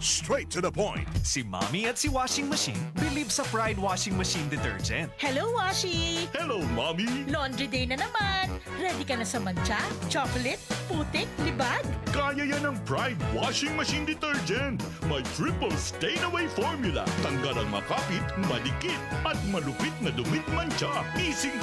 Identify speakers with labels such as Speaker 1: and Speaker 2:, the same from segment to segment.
Speaker 1: straight to the point.
Speaker 2: Si Mommy at si Washing Machine believe sa Pride Washing Machine Detergent.
Speaker 3: Hello, Washi!
Speaker 1: Hello, Mommy!
Speaker 3: Laundry day na naman. Ready ka na sa mancha, chocolate, putik, libag?
Speaker 1: Kaya yan ang Pride Washing Machine Detergent. May triple stain-away formula. Tanggal ang makapit, malikit, at malupit na dumit mancha. Easy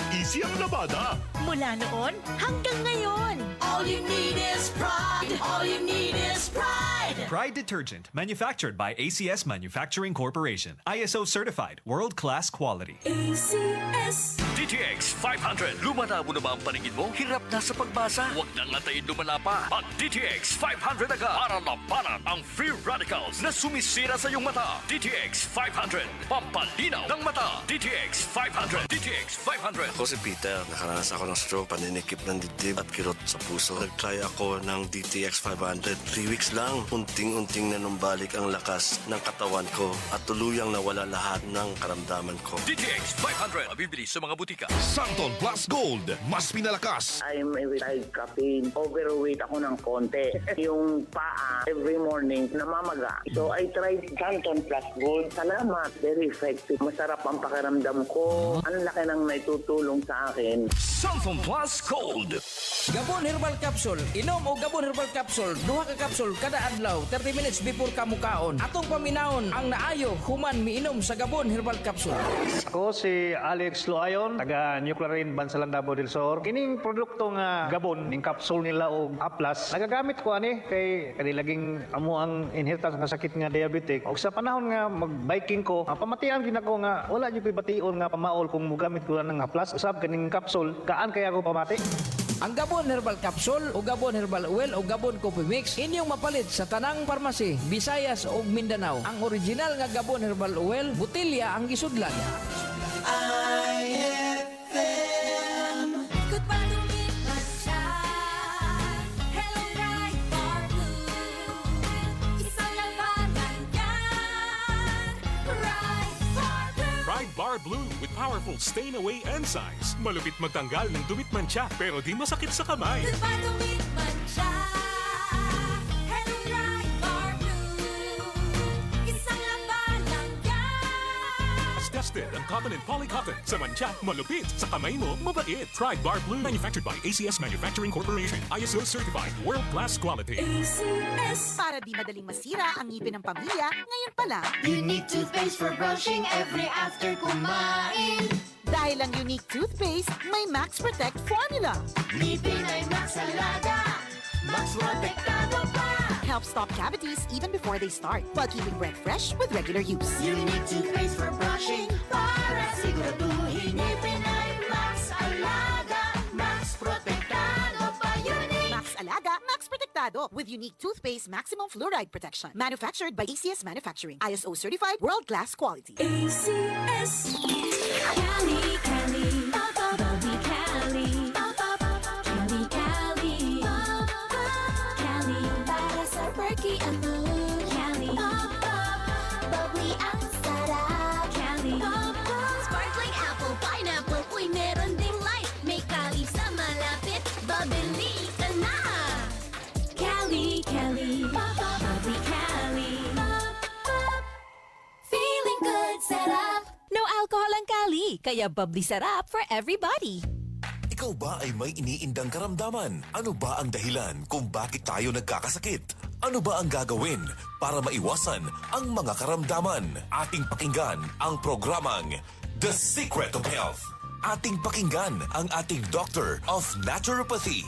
Speaker 1: ang labada.
Speaker 3: Mula noon hanggang ngayon. All you need is pride. All you need is pride.
Speaker 2: Pride Detergent, manufactured by ACS Manufacturing Corporation. ISO certified, world-class quality.
Speaker 3: ACS.
Speaker 4: DTX 500. Lumana mo na ba ang paningin mo? Hirap na sa pagbasa? Huwag nang antayin lumala pa. Mag DTX 500 agad para labanan ang free radicals na sumisira sa iyong mata. DTX 500. Pampalinaw ng mata. DTX 500. DTX 500.
Speaker 5: Ako si Peter. Nakaranas ako ng stroke, paninikip ng dibdib at kirot sa puso. Nag-try ako ng DTX 500. 3 weeks lang. Unting-unting na numbalik ang lakas ng katawan ko at tuluyang nawala lahat ng karamdaman ko.
Speaker 4: DTX 500. Mabibili sa mga butika.
Speaker 1: Santon Plus Gold. Mas pinalakas.
Speaker 6: I'm a retired caffeine. Overweight ako ng konti. Yung paa, every morning, namamaga. So I tried Santon Plus Gold. Salamat. Very effective. Masarap ang pakiramdam ko. Ang laki ng naitutulong sa akin.
Speaker 4: Santon Plus Gold.
Speaker 7: Gabon Herbal Capsule. Inom o Gabon Herbal Capsule. Duha ka capsule kada adlaw. 30 minutes before ka mukaon. Atong paminahon ang naayo human miinom sa Gabon Herbal Capsule.
Speaker 8: Ako si Alex Loayon, taga Nuclearin, Bansalan, Davao del Sur. Kining produkto nga Gabon, ning capsule nila og Aplas, nagagamit ko ani kay kanilaging amo ang inheritance nga sakit nga diabetic. Og sa panahon nga mag-biking ko, pamatian gid ako nga wala gyud koy bation nga pamaol kung mugamit ko lang ng Aplas. Usab kaning capsule, kaan kaya ako pamati?
Speaker 7: Ang Gabon Herbal Capsule o Gabon Herbal Oil o Gabon Coffee Mix inyong mapalit sa tanang parmasi, Visayas o Mindanao. Ang original nga Gabon Herbal Oil, butilya ang gisudlan.
Speaker 9: Goodbye to me, sunshine. Hello, bright bar blue. Isang labanan yan. Bright bar blue.
Speaker 10: Pride Bar Blue with powerful stain-away enzymes. Malupit magtanggal ng dumit mancha pero di masakit sa kamay.
Speaker 9: Goodbye to me, sunshine. Hello, bright bar blue. Isang labanan yan.
Speaker 10: As tested ang cotton and polycotton. Sa mancha, malupit. Sa kamay mo, mabait. Pride Bar Blue, manufactured by ACS Manufacturing Corporation. ISO certified, world-class quality.
Speaker 3: ACS. Para di madaling masira ang ngipin ng pamilya, ngayon pa lang.
Speaker 9: Unique toothpaste for brushing every after kumain.
Speaker 3: Dahil ang unique toothpaste, may Max Protect formula.
Speaker 9: Ngipin ay Max Alaga. Max Protektado pa.
Speaker 3: Helps stop cavities even before they start, while keeping breath fresh with regular use.
Speaker 9: Unique toothpaste for brushing para siguraduhin ngipin ay Max Alaga. Max Protektado pa. Unique.
Speaker 3: Max Alaga, Max Protectado with unique toothpaste maximum fluoride protection. Manufactured by ACS Manufacturing. ISO certified, world-class quality.
Speaker 9: ACS. Cali, Cali, Bobby Cali, Cali, Cali, Cali, para sa perky ang mood. Cali, bubbly ang sarap. Cali, sparkling apple, pineapple, uy meron ding light. May Cali sa malapit, babili ka na. Cali, Cali, bubbly Cali, feeling good, sarap.
Speaker 11: No alcohol ang Cali, kaya bubbly sarap for everybody.
Speaker 12: Ikaw ba ay may iniindang karamdaman? Ano ba ang dahilan kung bakit tayo nagkakasakit? Ano ba ang gagawin para maiwasan ang mga karamdaman? Ating pakinggan ang programang The Secret of Health. Ating pakinggan ang ating Doctor of Naturopathy.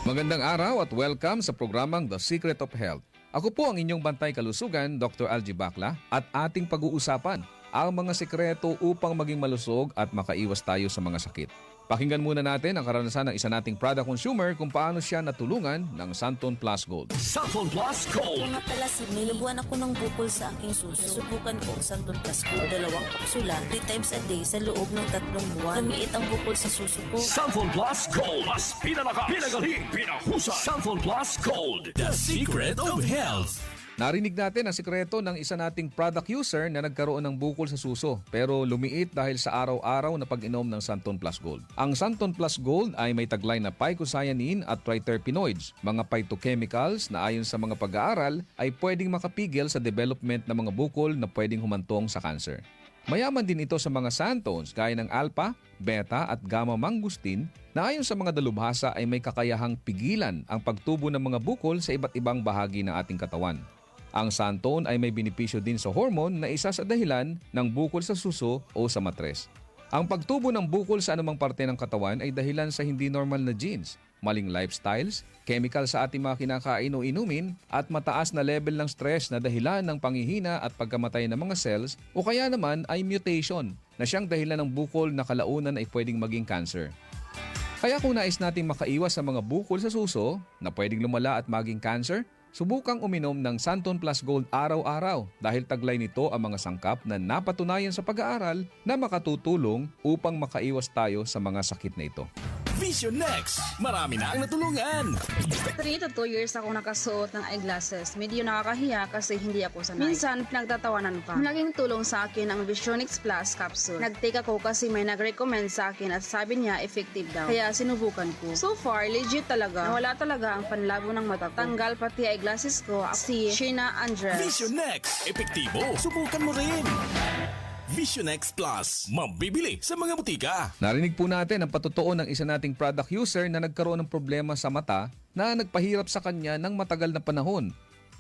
Speaker 13: Magandang araw at welcome sa programang The Secret of Health. Ako po ang inyong bantay kalusugan, Dr. Algie Bacla, at ating pag-uusapan ang mga sekreto upang maging malusog at makaiwas tayo sa mga sakit. Pakinggan muna natin ang karanasan ng isa nating product consumer kung paano siya natulungan ng Santon Plus Gold.
Speaker 4: Santon Plus Gold.
Speaker 11: Kung pala nilubuan ako ng bukol sa aking suso. Subukan ko ang Santon Plus Gold. 2 kapsula, 3 times a day sa loob ng 3 buwan. Lumiit ang bukol sa suso ko.
Speaker 4: Santon Plus Gold. Mas pinalakas, pinagaling, pinahusay. Santon Plus Gold. The Secret of Health.
Speaker 13: Narinig natin ang sikreto ng isa nating product user na nagkaroon ng bukol sa suso pero lumiit dahil sa araw-araw na pag-inom ng Santon Plus Gold. Ang Santon Plus Gold ay may taglay na phycocyanin at triterpenoids, mga phytochemicals na ayon sa mga pag-aaral ay pwedeng makapigil sa development ng mga bukol na pwedeng humantong sa cancer. Mayaman din ito sa mga santones gaya ng alpha, beta at gamma mangustin na ayon sa mga dalubhasa ay may kakayahang pigilan ang pagtubo ng mga bukol sa iba't ibang bahagi ng ating katawan. Ang santone ay may benepisyo din sa hormone na isa sa dahilan ng bukol sa suso o sa matres. Ang pagtubo ng bukol sa anumang parte ng katawan ay dahilan sa hindi normal na genes, maling lifestyles, chemical sa ating mga kinakain o inumin, at mataas na level ng stress na dahilan ng panghihina at pagkamatay ng mga cells o kaya naman ay mutation na siyang dahilan ng bukol na kalaunan ay pwedeng maging cancer. Kaya kung nais nating makaiwas sa mga bukol sa suso na pwedeng lumala at maging cancer, subukang uminom ng Santon Plus Gold araw-araw dahil taglay nito ang mga sangkap na napatunayan sa pag-aaral na makatutulong upang makaiwas tayo sa mga sakit na ito.
Speaker 14: Vision Next! Marami na ang natulungan!
Speaker 15: 3 to 2 years ako nakasuot ng eyeglasses. Medyo nakakahiya kasi hindi ako sanay. Minsan, pinagtatawanan pa. Naging tulong sa akin ang Visionix Plus capsule. Nag-take ako kasi may nag-recommend sa akin at sabi niya effective daw. Kaya sinubukan ko. So far, legit talaga. Nawala talaga ang panlabo ng mata ko. Tanggal pati eyeglasses ko. Si Sheena Andres.
Speaker 14: Vision Next! Epektibo! Subukan mo rin! Vision X Plus, mabibili sa mga butika.
Speaker 13: Narinig po natin ang patotoo ng isa nating product user na nagkaroon ng problema sa mata na nagpahirap sa kanya ng matagal na panahon.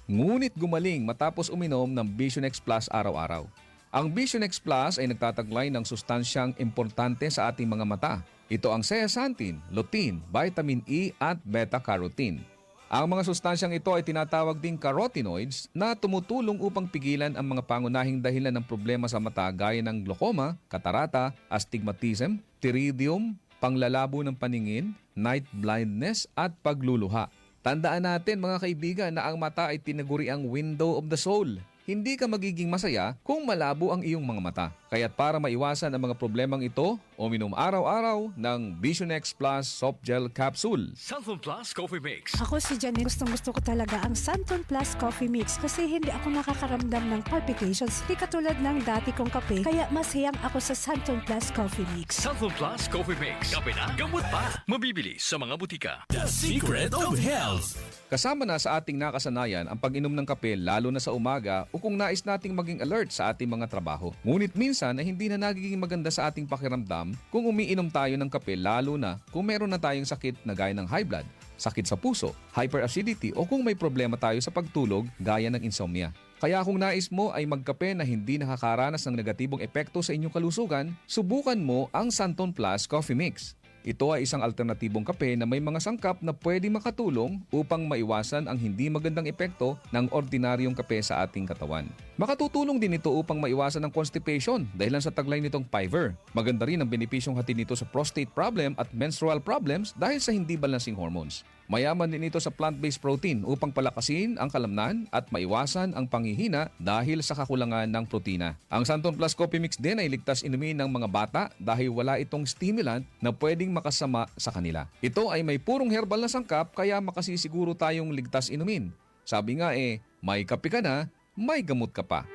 Speaker 13: Ngunit gumaling matapos uminom ng Vision X Plus araw-araw. Ang Vision X Plus ay nagtataglay ng sustansyang importante sa ating mga mata. Ito ang zeaxanthin, lutein, vitamin E at beta-carotene. Ang mga sustansyang ito ay tinatawag ding carotenoids na tumutulong upang pigilan ang mga pangunahing dahilan ng problema sa mata gaya ng glaucoma, katarata, astigmatism, pterygium, panglalabo ng paningin, night blindness at pagluluha. Tandaan natin mga kaibigan na ang mata ay tinaguri ang window of the soul. Hindi ka magiging masaya kung malabo ang iyong mga mata. Kaya't para maiwasan ang mga problemang ito, uminom araw-araw ng Vision X Plus Soft Gel Capsule.
Speaker 4: Santon Plus Coffee Mix.
Speaker 16: Ako si Janine. Gustong-gusto ko talaga ang Santon Plus Coffee Mix kasi hindi ako nakakaramdam ng palpitations. Hindi katulad ng dati kong kape, kaya masayang ako sa Santon Plus Coffee Mix.
Speaker 4: Santon Plus Coffee Mix. Kape na, gamot pa. Mabibili sa mga butika.
Speaker 14: The Secret of Health.
Speaker 13: Kasama na sa ating nakasanayan ang pag-inom ng kape lalo na sa umaga o kung nais nating maging alert sa ating mga trabaho. Ngunit minsan ay hindi na nagiging maganda sa ating pakiramdam kung umiinom tayo ng kape lalo na kung meron na tayong sakit na gaya ng high blood, sakit sa puso, hyperacidity o kung may problema tayo sa pagtulog gaya ng insomnia. Kaya kung nais mo ay magkape na hindi nakakaranas ng negatibong epekto sa inyong kalusugan, subukan mo ang Santon Plus Coffee Mix. Ito ay isang alternatibong kape na may mga sangkap na pwede makatulong upang maiwasan ang hindi magandang epekto ng ordinaryong kape sa ating katawan. Makatutulong din ito upang maiwasan ang constipation dahilan sa taglay nitong Piver. Maganda rin ang benepisyong hatid nito sa prostate problem at menstrual problems dahil sa hindi balancing hormones. Mayaman din ito sa plant-based protein upang palakasin ang kalamnan at maiwasan ang panghihina dahil sa kakulangan ng protina. Ang Santon Plus Coffee Mix din ay ligtas inumin ng mga bata dahil wala itong stimulant na pwedeng makasama sa kanila. Ito ay may purong herbal na sangkap kaya makasisiguro tayong ligtas inumin. Sabi nga may kape ka na, may gamot ka pa.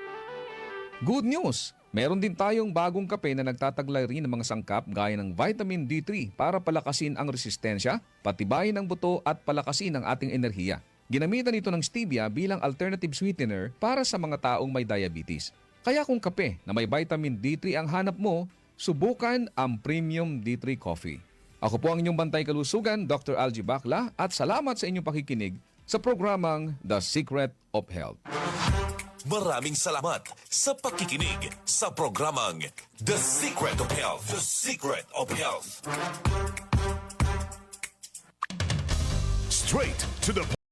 Speaker 13: Good news! Meron din tayong bagong kape na nagtataglay rin ng mga sangkap gaya ng vitamin D3 para palakasin ang resistensya, patibayin ang buto at palakasin ang ating enerhiya. Ginamitan ito ng stevia bilang alternative sweetener para sa mga taong may diabetes. Kaya kung kape na may vitamin D3 ang hanap mo, subukan ang Premium D3 Coffee. Ako po ang inyong bantay kalusugan, Dr. Algie Bacla, at salamat sa inyong pakikinig sa programang The Secret of Health.
Speaker 12: Maraming salamat sa pakikinig sa programang The Secret of Health. The Secret of Health.
Speaker 1: Straight to the